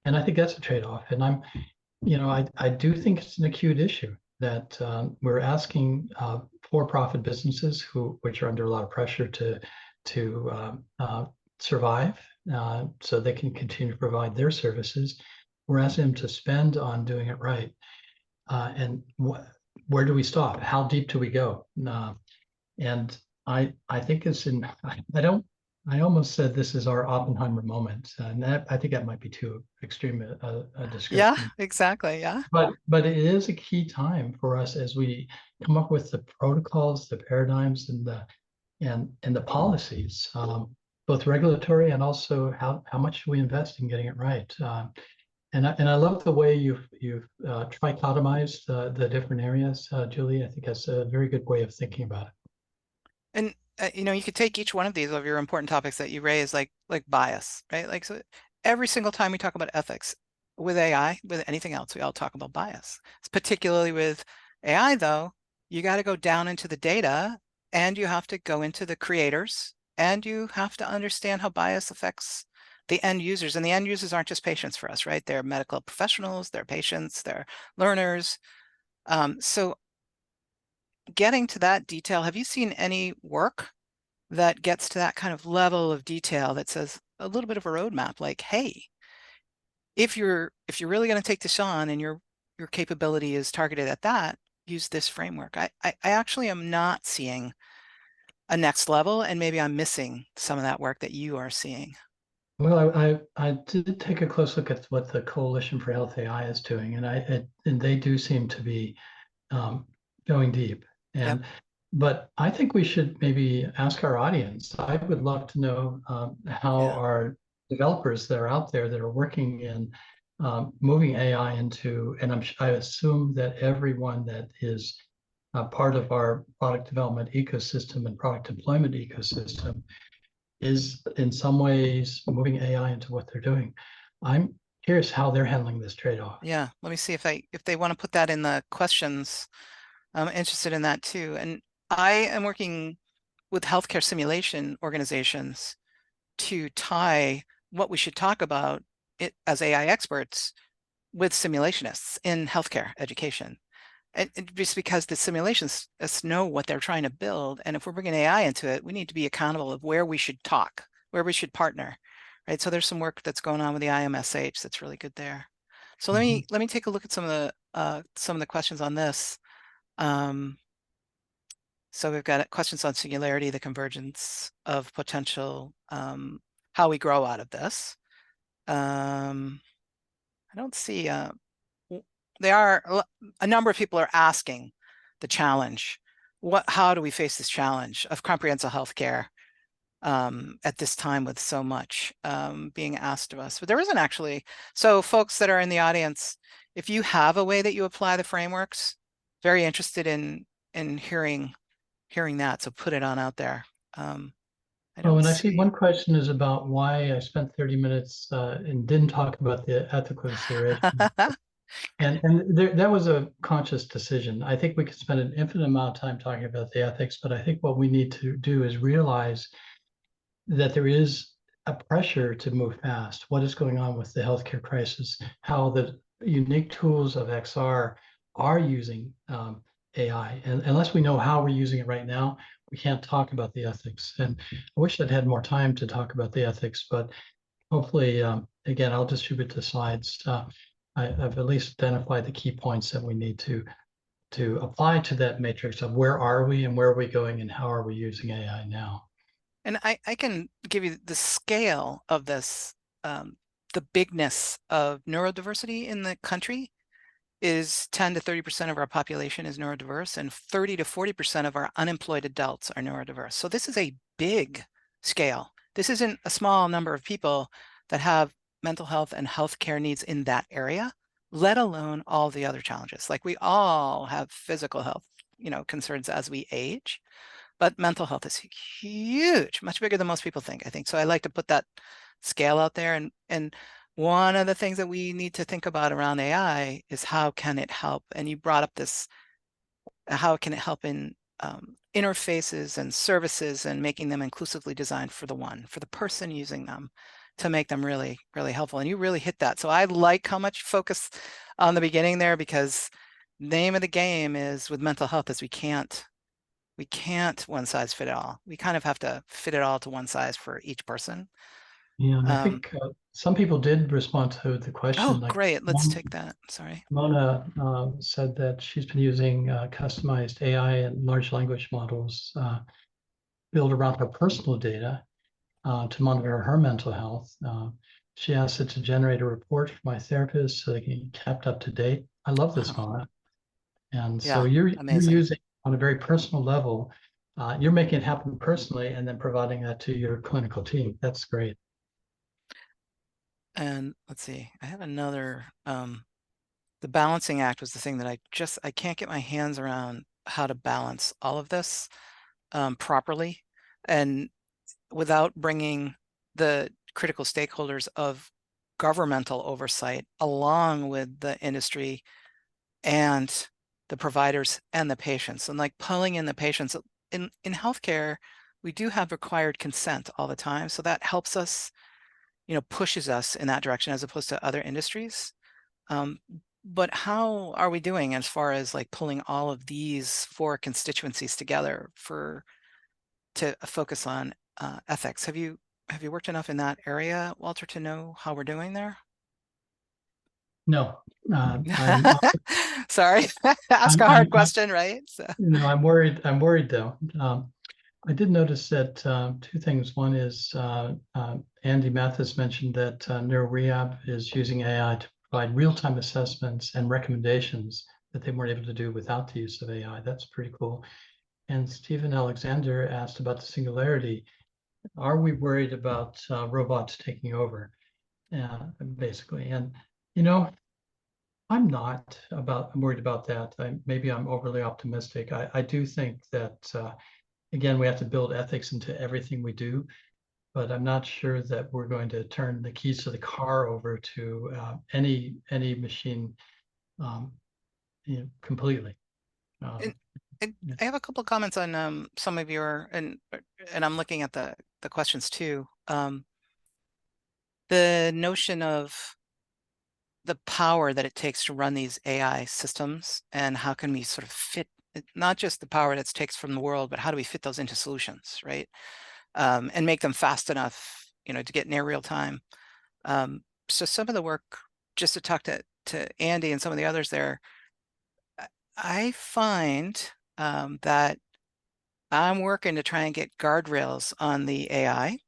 And I think that's a trade-off. And I do think it's an acute issue that we're asking for-profit businesses which are under a lot of pressure to survive, so they can continue to provide their services. We're asking them to spend on doing it right. And where do we stop? How deep do we go? And I think I almost said this is our Oppenheimer moment, and I think that might be too extreme a description. Yeah, exactly. Yeah. But it is a key time for us as we come up with the protocols, the paradigms, and and the policies, both regulatory and also how much we invest in getting it right. And I love the way you've trichotomized the different areas, Julie. I think that's a very good way of thinking about it. And you know, you could take each one of these of your important topics that you raise, like bias, right? Like, so every single time we talk about ethics with AI, with anything else, we all talk about bias. It's particularly with AI, though, you got to go down into the data, and you have to go into the creators, and you have to understand how bias affects the end users. And the end users aren't just patients for us, right? They're medical professionals, they're patients, they're learners. So getting to that detail, have you seen any work that gets to that kind of level of detail that says a little bit of a roadmap, like, hey, if you're really going to take this on and your capability is targeted at that, use this framework? I actually am not seeing a next level, and maybe I'm missing some of that work that you are seeing. Well, I did take a close look at what the Coalition for Health AI is doing, and they do seem to be going deep. Yep. But I think we should maybe ask our audience. I would love to know how Yeah. our developers that are out there that are working in moving AI into, and I assume that everyone that is part of our product development ecosystem and product deployment ecosystem is in some ways moving AI into what they're doing. I'm curious how they're handling this trade-off. Yeah. Let me see if they want to put that in the questions. I'm interested in that too. And I am working with healthcare simulation organizations to tie what we should talk about it as AI experts with simulationists in healthcare education. And just because the simulations know what they're trying to build. And if we're bringing AI into it, we need to be accountable of where we should talk, where we should partner, right? So there's some work that's going on with the IMSH that's really good there. So let me take a look at some of the questions on this. So we've got questions on singularity, the convergence of potential, how we grow out of this. I don't see, a number of people are asking the challenge. How do we face this challenge of comprehensive healthcare at this time with so much being asked of us? But there isn't actually. So folks that are in the audience, if you have a way that you apply the frameworks, very interested in hearing that. So put it on out there. I don't and I see see. one question is about why I spent 30 minutes and didn't talk about the ethical consideration. And that was a conscious decision. I think we could spend an infinite amount of time talking about the ethics, but I think what we need to do is realize that there is a pressure to move fast. What is going on with the healthcare crisis? How the unique tools of XR are using AI. And unless we know how we're using it right now, we can't talk about the ethics. And I wish I'd had more time to talk about the ethics, but hopefully, again, I'll distribute the slides. I've at least identified the key points that we need to apply to that matrix of where are we and where are we going and how are we using AI now. And I can give you the scale of this. The bigness of neurodiversity in the country is 10 to 30% of our population is neurodiverse, and 30 to 40% of our unemployed adults are neurodiverse. So this is a big scale. This isn't a small number of people that have mental health and healthcare needs in that area, let alone all the other challenges. Like, we all have physical health, concerns as we age, but mental health is huge, much bigger than most people think, I think. So I like to put that scale out there. And one of the things that we need to think about around AI is how can it help? And you brought up this, how can it help in interfaces and services and making them inclusively designed for the person using them, to make them really, really helpful. And you really hit that. So I like how much focus on the beginning there, because name of the game is with mental health is we can't one size fit all. We kind of have to fit it all to one size for each person. Yeah, and I think some people did respond to the question. Oh, Like great. Let's take that. Sorry. Mona said that she's been using customized AI and large language models built around her personal data to monitor her mental health. She asked it to generate a report for my therapist so they can be kept up to date. I love this, Mona. And so Yeah, you're amazing. using on a very personal level you're making it happen personally and then providing that to your clinical team. That's great. And let's see, I have another, the balancing act was the thing that I can't get my hands around how to balance all of this properly and without bringing the critical stakeholders of governmental oversight along with the industry and the providers and the patients, and like pulling in the patients. In healthcare, we do have required consent all the time, so that helps us, pushes us in that direction as opposed to other industries. But how are we doing as far as like pulling all of these four constituencies together to focus on ethics? Have you worked enough in that area, Walter, to know how we're doing there? No, Sorry, ask I'm, a hard I'm, question, right? So. I'm worried. I'm worried though. I did notice that two things. One is Andy Mathis mentioned that NeuroRehab is using AI to provide real-time assessments and recommendations that they weren't able to do without the use of AI. That's pretty cool. And Stephen Alexander asked about the singularity. Are we worried about robots taking over? Basically, and I'm not worried about that. Maybe I'm overly optimistic. I do think that again, we have to build ethics into everything we do, but I'm not sure that we're going to turn the keys to the car over to any machine completely. And Yeah. I have a couple of comments on some of your, and I'm looking at the questions too. The notion of the power that it takes to run these AI systems, and how can we sort of fit not just the power that it takes from the world, but how do we fit those into solutions, right? And make them fast enough, to get near real time. So some of the work, just to talk to Andy and some of the others there, I find that I'm working to try and get guardrails on the AI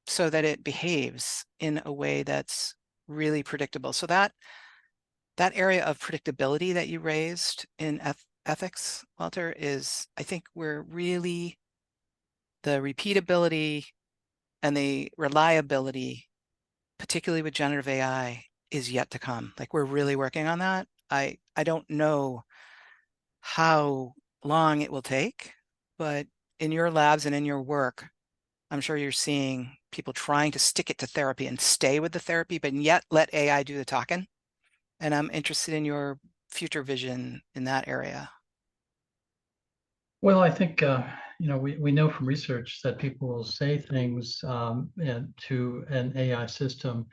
so that it behaves in a way that's really predictable. So that area of predictability that you raised in ethics, Walter, is, I think we're really, the repeatability and the reliability, particularly with generative AI, is yet to come. Like, we're really working on that. I don't know how long it will take, but in your labs and in your work, I'm sure you're seeing people trying to stick it to therapy and stay with the therapy, but yet let AI do the talking. And I'm interested in your future vision in that area. Well, I think we know from research that people will say things to an AI system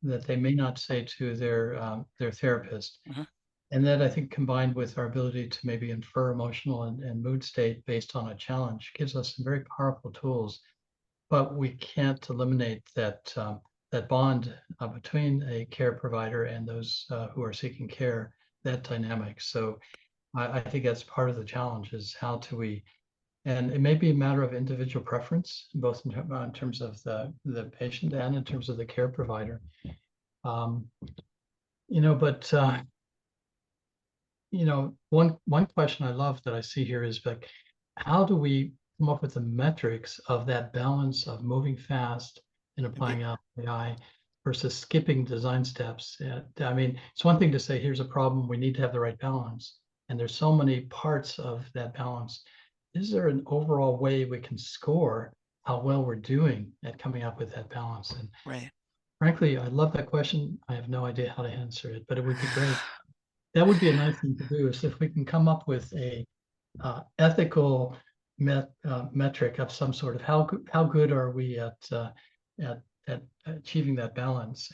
that they may not say to their therapist. Mm-hmm. And that, I think, combined with our ability to maybe infer emotional and mood state based on a challenge, gives us some very powerful tools. But we can't eliminate that bond between a care provider and those who are seeking care, that dynamic. So I think that's part of the challenge, is how do we, and it may be a matter of individual preference, both in terms of the patient and in terms of the care provider. But one question I love that I see here is like, how do we come up with the metrics of that balance of moving fast and applying AI versus skipping design steps? I mean, it's one thing to say, here's a problem, we need to have the right balance. And there's so many parts of that balance. Is there an overall way we can score how well we're doing at coming up with that balance? And right. Frankly, I love that question. I have no idea how to answer it, but it would be great. That would be a nice thing to do, is if we can come up with a ethical metric of some sort of how good are we at achieving that balance.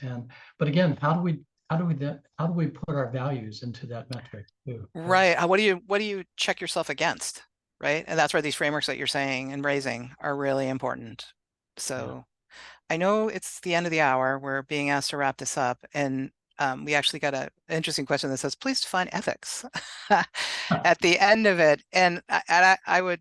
But again, how do we put our values into that metric too? Right. What do you check yourself against? Right. And that's where these frameworks that you're saying and raising are really important. So I know it's the end of the hour. We're being asked to wrap this up. And we actually got an interesting question that says, please define ethics at the end of it. And I would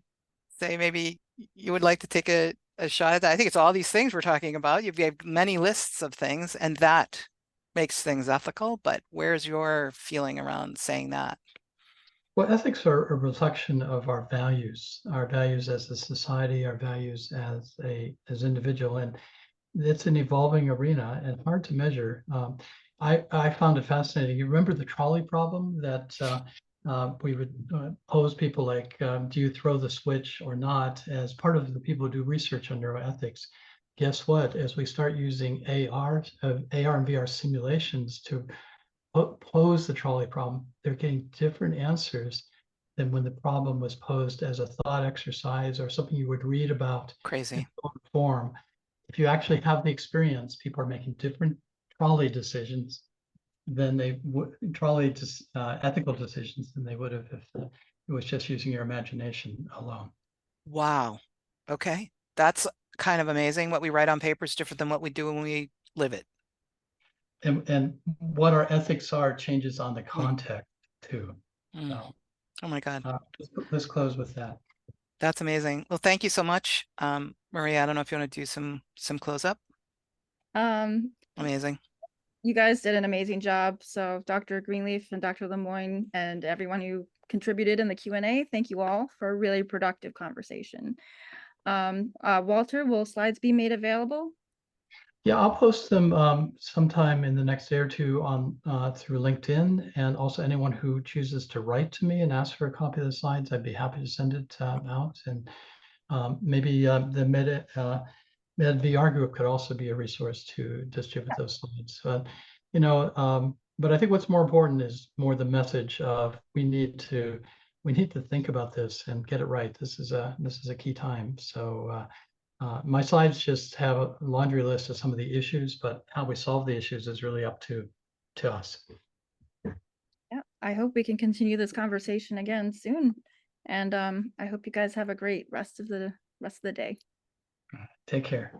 say maybe you would like to take a shot at that. I think it's all these things we're talking about. You've got many lists of things, and that makes things ethical. But where's your feeling around saying that? Well, ethics are a reflection of our values as a society, our values as individual, and it's an evolving arena and hard to measure. I found it fascinating. You remember the trolley problem that we would pose people like, do you throw the switch or not? As part of the people who do research on neuroethics. Guess what? As we start using AR and VR simulations to pose the trolley problem, they're getting different answers than when the problem was posed as a thought exercise or something you would read about in Crazy. form. If you actually have the experience, people are making different trolley decisions than they would ethical decisions than they would have if it was just using your imagination alone. Wow. Okay. That's kind of amazing. What we write on paper is different than what we do when we live it. And what our ethics are changes on the context too. Mm. So, Oh my God. let's close with that. That's amazing. Well, thank you so much. Maria, I don't know if you want to do some close up. Amazing. You guys did an amazing job. So Dr. Greenleaf and Dr. Lemoyne and everyone who contributed in the Q&A, thank you all for a really productive conversation. Walter, will slides be made available? Yeah, I'll post them sometime in the next day or two on through LinkedIn, and also anyone who chooses to write to me and ask for a copy of the slides, I'd be happy to send it out. And maybe the Med VR group could also be a resource to distribute those slides. But I think what's more important is more the message of we need to think about this and get it right. This is a key time. So. My slides just have a laundry list of some of the issues, but how we solve the issues is really up to us. Yeah, I hope we can continue this conversation again soon. And I hope you guys have a great rest of the day. Take care.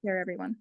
Care, everyone.